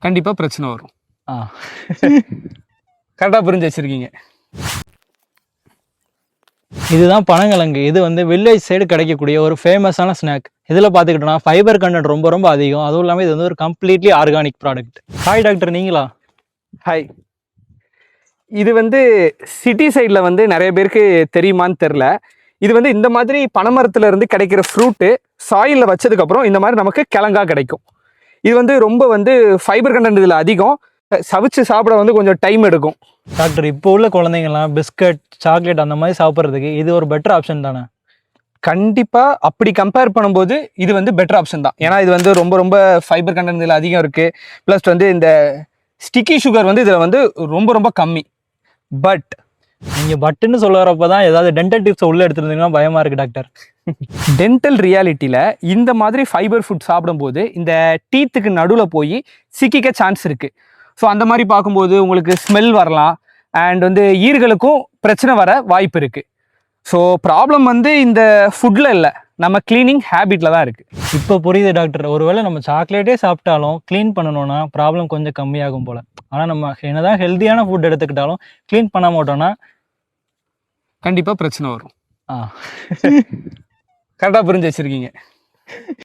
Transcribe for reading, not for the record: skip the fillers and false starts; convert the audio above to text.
கண்டிப்பாக பிரச்சனை வரும். ஆ கரெக்டாக புரிஞ்சு வச்சுருக்கீங்க. இதுதான் பனங்கிழங்கு. இது வந்து வில்லேஜ் சைடு கிடைக்கக்கூடிய ஒரு ஃபேமஸான ஸ்நாக். இதில் பார்த்துக்கிட்டோம்னா ஃபைபர் கண்டென்ட் ரொம்ப ரொம்ப அதிகம். அதுவும் இல்லாமல் இது வந்து ஒரு completely organic product. Hi doctor, நீங்களா? ஹாய். இது வந்து சிட்டி சைடில் வந்து நிறைய பேருக்கு தெரியுமான்னு தெரில. இது வந்து இந்த மாதிரி பனைமரத்துல இருந்து கிடைக்கிற ஃப்ரூட்டு சாயிலில் வச்சதுக்கப்புறம் இந்த மாதிரி நமக்கு கிழங்கா கிடைக்கும். இது வந்து ரொம்ப வந்து ஃபைபர் கண்டென்ட் இதில் அதிகம். சவிச்சு சாப்பிட வந்து கொஞ்சம் டைம் எடுக்கும். டாக்டர், இப்போ உள்ள குழந்தைங்கலாம் பிஸ்கட், சாக்லேட் அந்த மாதிரி சாப்பிட்றதுக்கு இது ஒரு பெட்டர் ஆப்ஷன் தானே? கண்டிப்பாக அப்படி கம்பேர் பண்ணும்போது இது வந்து பெட்டர் ஆப்ஷன் தான். ஏன்னா இது வந்து ரொம்ப ரொம்ப ஃபைபர் கண்டென்ட் இதில் அதிகம் இருக்குது. ப்ளஸ் வந்து இந்த ஸ்டிக்கி சுகர் வந்து இதில் வந்து ரொம்ப ரொம்ப கம்மி. பட் நீங்கள் பட்டுன்னு சொல்ல வரப்போ தான் ஏதாவது டென்டல் டிப்ஸை உள்ளே எடுத்துருந்தீங்கன்னா பயமாக இருக்குது டாக்டர். டென்டல் ரியாலிட்டியில் இந்த மாதிரி ஃபைபர் ஃபுட் சாப்பிடும்போது இந்த டீத்துக்கு நடுவில் போய் சிக்கிக்க சான்ஸ் இருக்குது. ஸோ அந்த மாதிரி பார்க்கும்போது உங்களுக்கு ஸ்மெல் வரலாம். அண்ட் வந்து ஈர்களுக்கும் பிரச்சனை வர வாய்ப்பு இருக்குது. ஸோ ப்ராப்ளம் வந்து இந்த ஃபுட்டில் இல்லை, நம்ம க்ளீனிங் ஹேபிட்டில் தான் இருக்குது. இப்போ புரியுது டாக்டர். ஒருவேளை நம்ம சாக்லேட்டே சாப்பிட்டாலும் க்ளீன் பண்ணணும்னா ப்ராப்ளம் கொஞ்சம் கம்மியாகும் போல். ஆனால் நம்ம என்னதான் ஹெல்த்தியான ஃபுட் எடுத்துக்கிட்டாலும் க்ளீன் பண்ண மாட்டோம்னா கண்டிப்பாக பிரச்சனை வரும். ஆ கரெக்டாக புரிஞ்சு வச்சுருக்கீங்க.